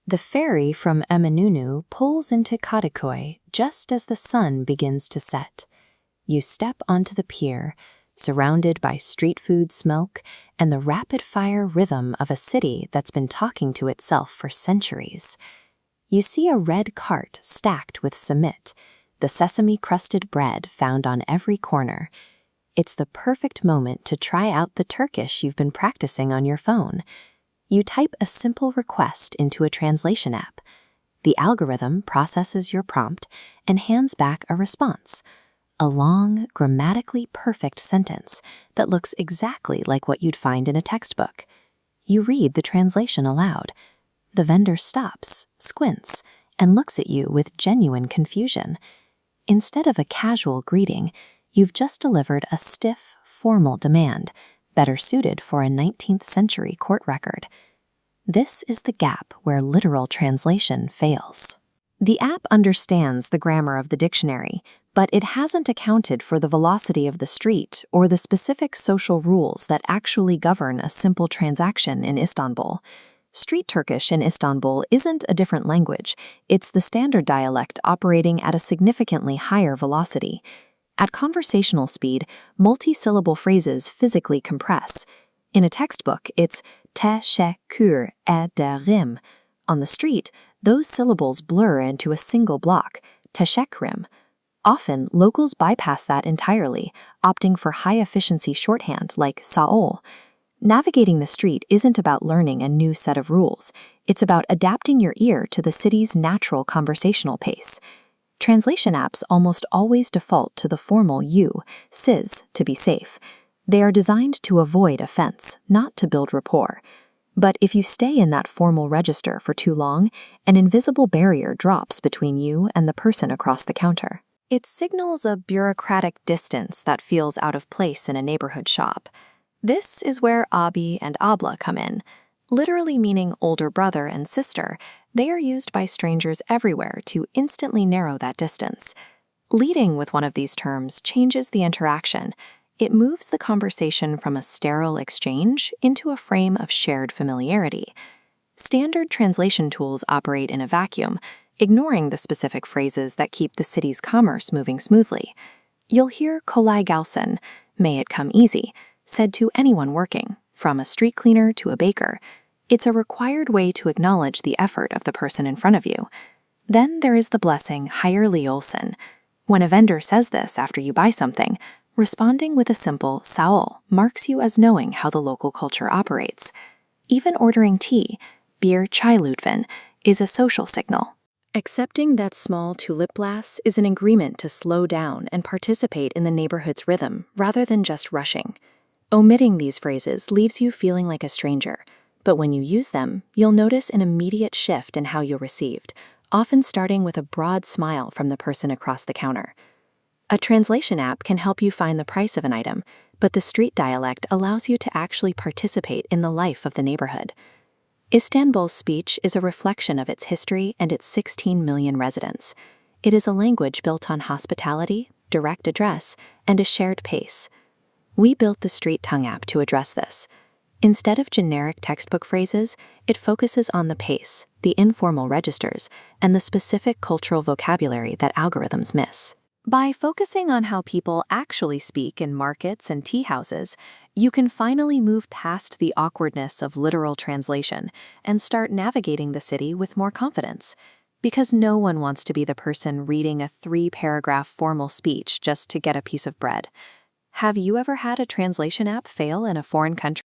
The ferry from Eminönü pulls into Kadıköy just as the sun begins to set. You step onto the pier, surrounded by street food smoke and the rapid-fire rhythm of a city that's been talking to itself for centuries. You see a red cart stacked with simit, the sesame-crusted bread found on every corner. It's the perfect moment to try out the Turkish you've been practicing on your phone. You type a simple request into a translation app. The algorithm processes your prompt and hands back a response, a long, grammatically perfect sentence that looks exactly like what you'd find in a textbook. You read the translation aloud. The vendor stops, squints, and looks at you with genuine confusion. Instead of a casual greeting, you've just delivered a stiff, formal demand, better suited for a 19th century court record. This is the gap where literal translation fails. The app understands the grammar of the dictionary, but it hasn't accounted for the velocity of the street or the specific social rules that actually govern a simple transaction in Istanbul. Street Turkish in Istanbul isn't a different language, it's the standard dialect operating at a significantly higher velocity. At conversational speed, multi-syllable phrases physically compress. In a textbook, it's teşekkür ederim. On the street, those syllables blur into a single block, teşekkürüm. Often, locals bypass that entirely, opting for high-efficiency shorthand like sağ ol. Navigating the street isn't about learning a new set of rules. It's about adapting your ear to the city's natural conversational pace. Translation apps almost always default to the formal you, siz, to be safe. They are designed to avoid offense, not to build rapport. But if you stay in that formal register for too long, an invisible barrier drops between you and the person across the counter. It signals a bureaucratic distance that feels out of place in a neighborhood shop. This is where abi and abla come in. Literally meaning older brother and sister, they are used by strangers everywhere to instantly narrow that distance. Leading with one of these terms changes the interaction. It moves the conversation from a sterile exchange into a frame of shared familiarity. Standard translation tools operate in a vacuum, ignoring the specific phrases that keep the city's commerce moving smoothly. You'll hear kolay gelsin, may it come easy, said to anyone working, from a street cleaner to a baker. It's a required way to acknowledge the effort of the person in front of you. Then there is the blessing hayırlı olsun. When a vendor says this after you buy something, responding with a simple sağ ol marks you as knowing how the local culture operates. Even ordering tea, bir çay lütfen, is a social signal. Accepting that small tulip glass is an agreement to slow down and participate in the neighborhood's rhythm rather than just rushing. Omitting these phrases leaves you feeling like a stranger, but when you use them, you'll notice an immediate shift in how you're received, often starting with a broad smile from the person across the counter. A translation app can help you find the price of an item, but the street dialect allows you to actually participate in the life of the neighborhood. Istanbul's speech is a reflection of its history and its 16 million residents. It is a language built on hospitality, direct address, and a shared pace. We built the StreetTongue app to address this. Instead of generic textbook phrases, it focuses on the pace, the informal registers, and the specific cultural vocabulary that algorithms miss. By focusing on how people actually speak in markets and tea houses, you can finally move past the awkwardness of literal translation and start navigating the city with more confidence. Because no one wants to be the person reading a 3-paragraph formal speech just to get a piece of bread. Have you ever had a translation app fail in a foreign country?